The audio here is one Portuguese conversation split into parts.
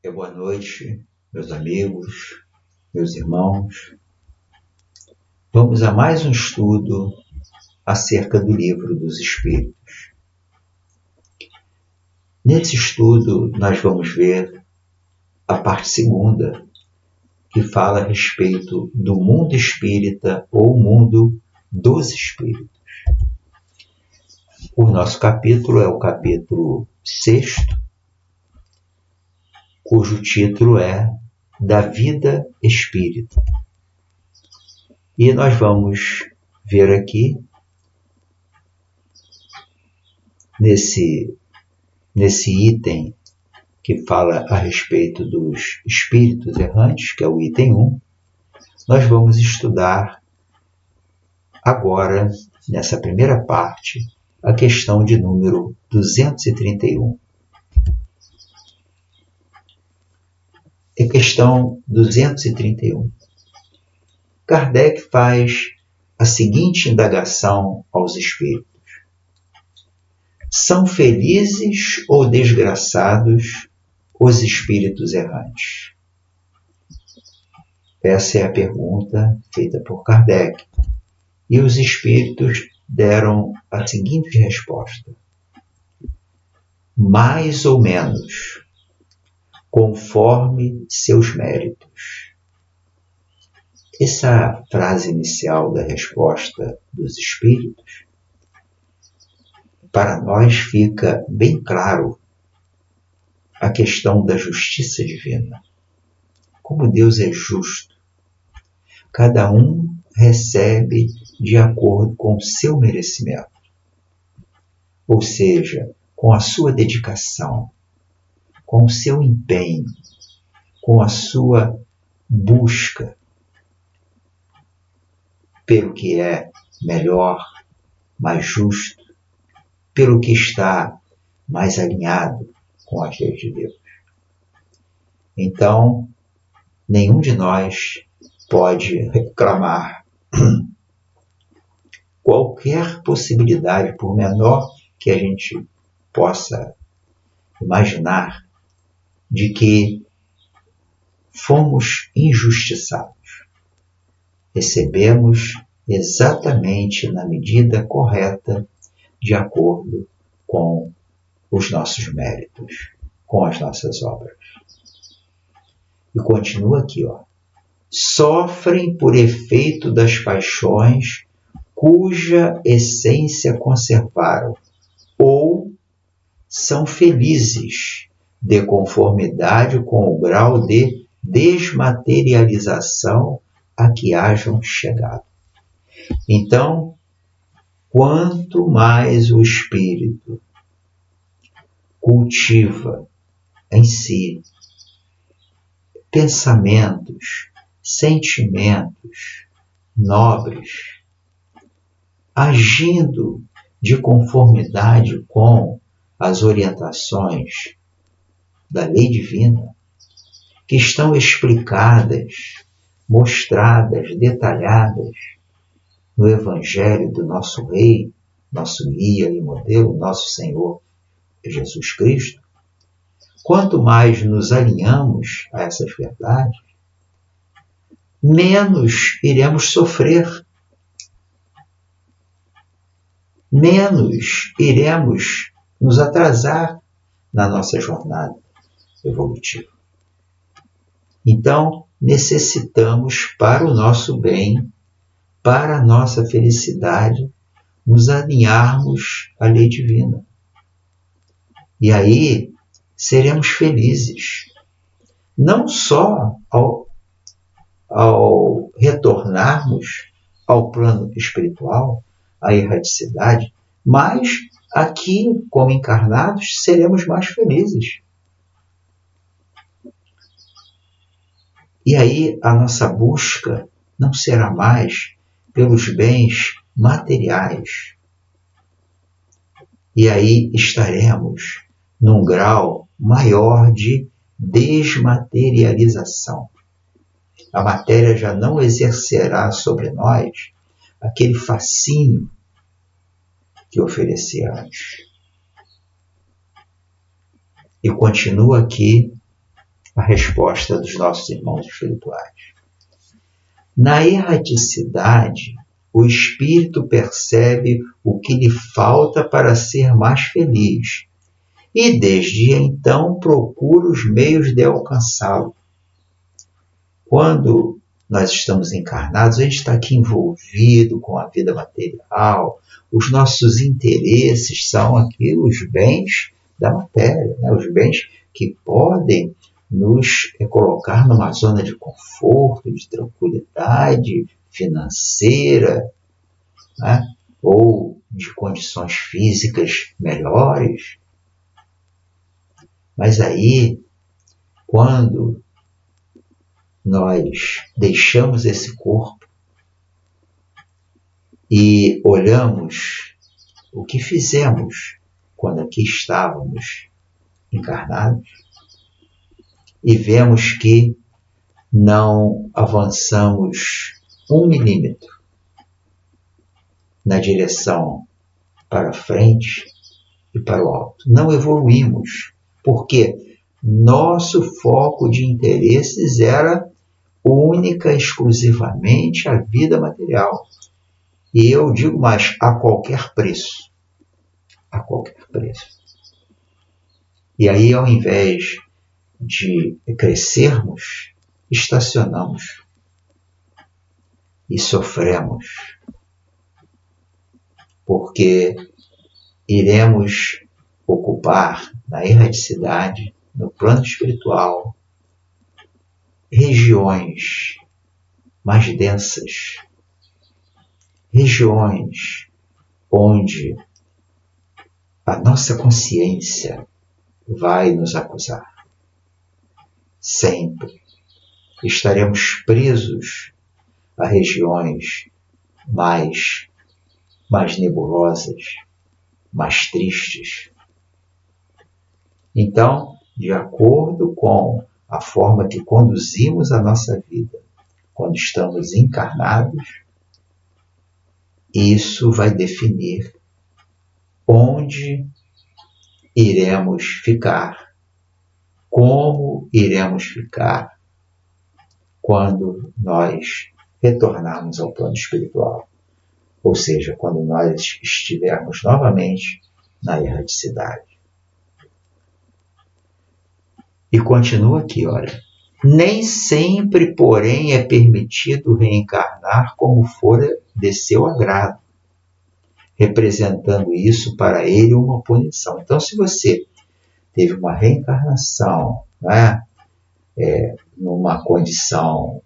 Boa noite, meus amigos, meus irmãos. Vamos a mais um estudo acerca do Livro dos Espíritos. Nesse estudo, nós vamos ver a parte segunda, que fala a respeito do mundo espírita ou mundo dos espíritos. O nosso capítulo é o capítulo 6, cujo título é Da Vida Espírita. E nós vamos ver aqui, nesse item que fala a respeito dos espíritos errantes, que é o item 1, nós vamos estudar agora, nessa primeira parte, a questão de número 231. A questão 231. Kardec faz a seguinte indagação aos espíritos: são felizes ou desgraçados os espíritos errantes? Essa é a pergunta feita por Kardec. E os espíritos deram a seguinte resposta: mais ou menos, conforme seus méritos. Essa frase inicial da resposta dos espíritos, para nós fica bem claro a questão da justiça divina. Como Deus é justo, cada um recebe de acordo com o seu merecimento, ou seja, com a sua dedicação, com o seu empenho, com a sua busca pelo que é melhor, mais justo, pelo que está mais alinhado com as leis de Deus. Então, nenhum de nós pode reclamar qualquer possibilidade, por menor que a gente possa imaginar, de que fomos injustiçados. Recebemos exatamente na medida correta, de acordo com os nossos méritos, com as nossas obras. E continua aqui, sofrem por efeito das paixões cuja essência conservaram, ou são felizes de conformidade com o grau de desmaterialização a que hajam chegado. Então, quanto mais o espírito cultiva em si pensamentos, sentimentos nobres, agindo de conformidade com as orientações da lei divina, que estão explicadas, mostradas, detalhadas no Evangelho do nosso Rei, nosso guia e modelo, nosso Senhor Jesus Cristo, quanto mais nos alinhamos a essas verdades, menos iremos sofrer, menos iremos nos atrasar na nossa jornada evolutiva. Então, necessitamos, para o nosso bem, para a nossa felicidade, nos alinharmos à lei divina. E aí seremos felizes, não só ao retornarmos ao plano espiritual, à erraticidade, mas aqui, como encarnados, seremos mais felizes. E aí a nossa busca não será mais pelos bens materiais. E aí estaremos num grau maior de desmaterialização. A matéria já não exercerá sobre nós aquele fascínio que oferecia antes. E continua aqui a resposta dos nossos irmãos espirituais. Na erraticidade, o espírito percebe o que lhe falta para ser mais feliz e, desde então, procura os meios de alcançá-lo. Quando nós estamos encarnados, a gente está aqui envolvido com a vida material, os nossos interesses são aqui os bens da matéria, né? Os bens que podem nos colocar numa zona de conforto, de tranquilidade financeira, né? Ou de condições físicas melhores. Mas aí, quando nós deixamos esse corpo e olhamos o que fizemos quando aqui estávamos encarnados e vemos que não avançamos 1 milímetro na direção para frente e para o alto. Não evoluímos, porque nosso foco de interesses era única, exclusivamente a vida material. E eu digo mais, a qualquer preço. A qualquer preço. E aí, ao invés de crescermos, estacionamos e sofremos, porque iremos ocupar na erraticidade, no plano espiritual, regiões mais densas, regiões onde a nossa consciência vai nos acusar. Sempre estaremos presos a regiões mais nebulosas, mais tristes. Então, de acordo com a forma que conduzimos a nossa vida quando estamos encarnados, isso vai definir onde iremos ficar, como iremos ficar quando nós retornarmos ao plano espiritual. Ou seja, quando nós estivermos novamente na erraticidade. E continua aqui, olha. Nem sempre, porém, é permitido reencarnar como fora de seu agrado, representando isso para ele uma punição. Então, se você teve uma reencarnação, né, numa condição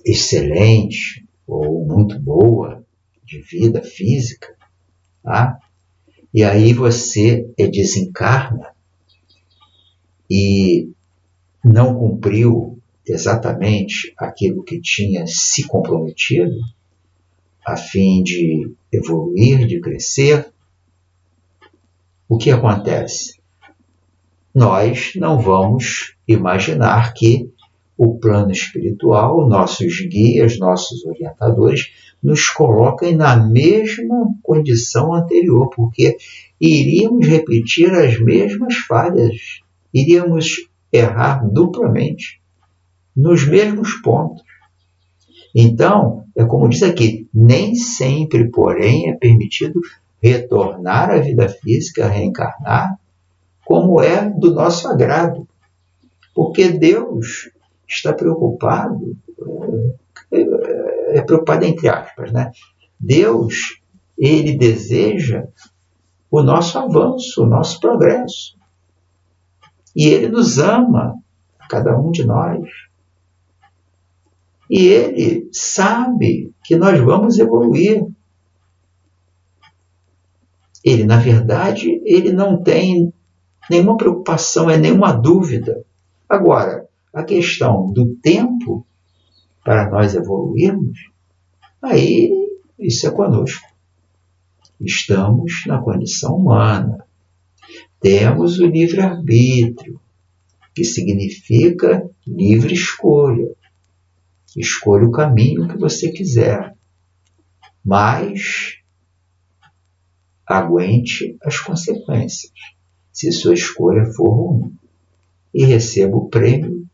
excelente ou muito boa de vida física, tá? E aí você desencarna e não cumpriu exatamente aquilo que tinha se comprometido, a fim de evoluir, de crescer, o que acontece? Nós não vamos imaginar que o plano espiritual, nossos guias, nossos orientadores, nos coloquem na mesma condição anterior, porque iríamos repetir as mesmas falhas, iríamos errar duplamente, nos mesmos pontos. Então, é como diz aqui, nem sempre, porém, é permitido retornar à vida física, reencarnar, como é do nosso agrado. Porque Deus está preocupado, preocupado entre aspas, né? Deus, ele deseja o nosso avanço, o nosso progresso. E ele nos ama, cada um de nós. E ele sabe que nós vamos evoluir. Ele, na verdade, ele não tem nenhuma preocupação, nenhuma dúvida. Agora, a questão do tempo para nós evoluirmos, aí isso é conosco. Estamos na condição humana. Temos o livre-arbítrio, que significa livre escolha. Escolha o caminho que você quiser, mas aguente as consequências, se sua escolha for ruim. e receba o prêmio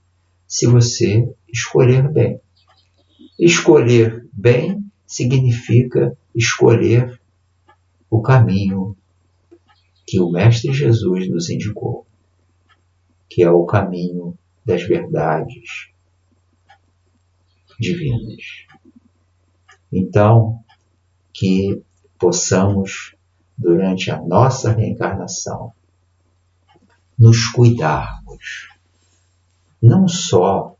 se você escolher bem. Escolher bem significa escolher o caminho que o Mestre Jesus nos indicou, que é o caminho das verdades divinas. Então, que possamos, durante a nossa reencarnação, nos cuidarmos, não só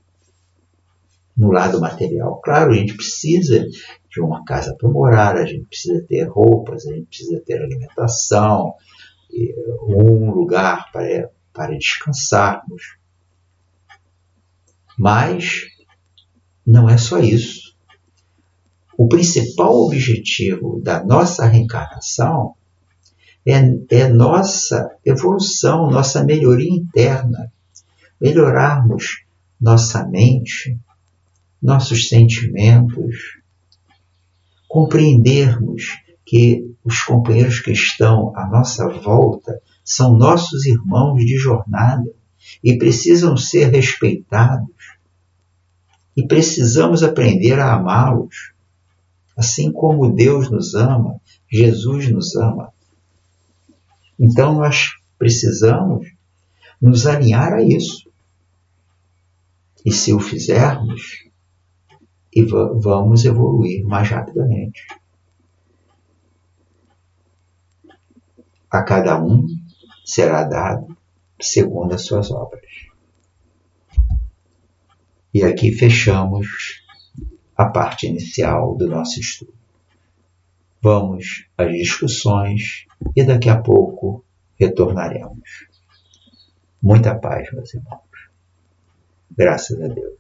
no lado material. Claro, a gente precisa de uma casa para morar, a gente precisa ter roupas, a gente precisa ter alimentação, um lugar para descansarmos. Mas não é só isso. O principal objetivo da nossa reencarnação é nossa evolução, nossa melhoria interna. Melhorarmos nossa mente, nossos sentimentos, compreendermos que os companheiros que estão à nossa volta são nossos irmãos de jornada e precisam ser respeitados. E precisamos aprender a amá-los, assim como Deus nos ama, Jesus nos ama. Então nós precisamos nos alinhar a isso. E se o fizermos, vamos evoluir mais rapidamente. A cada um será dado segundo as suas obras. E aqui fechamos a parte inicial do nosso estudo. Vamos às discussões e daqui a pouco retornaremos. Muita paz, meus irmãos. Graças a Deus.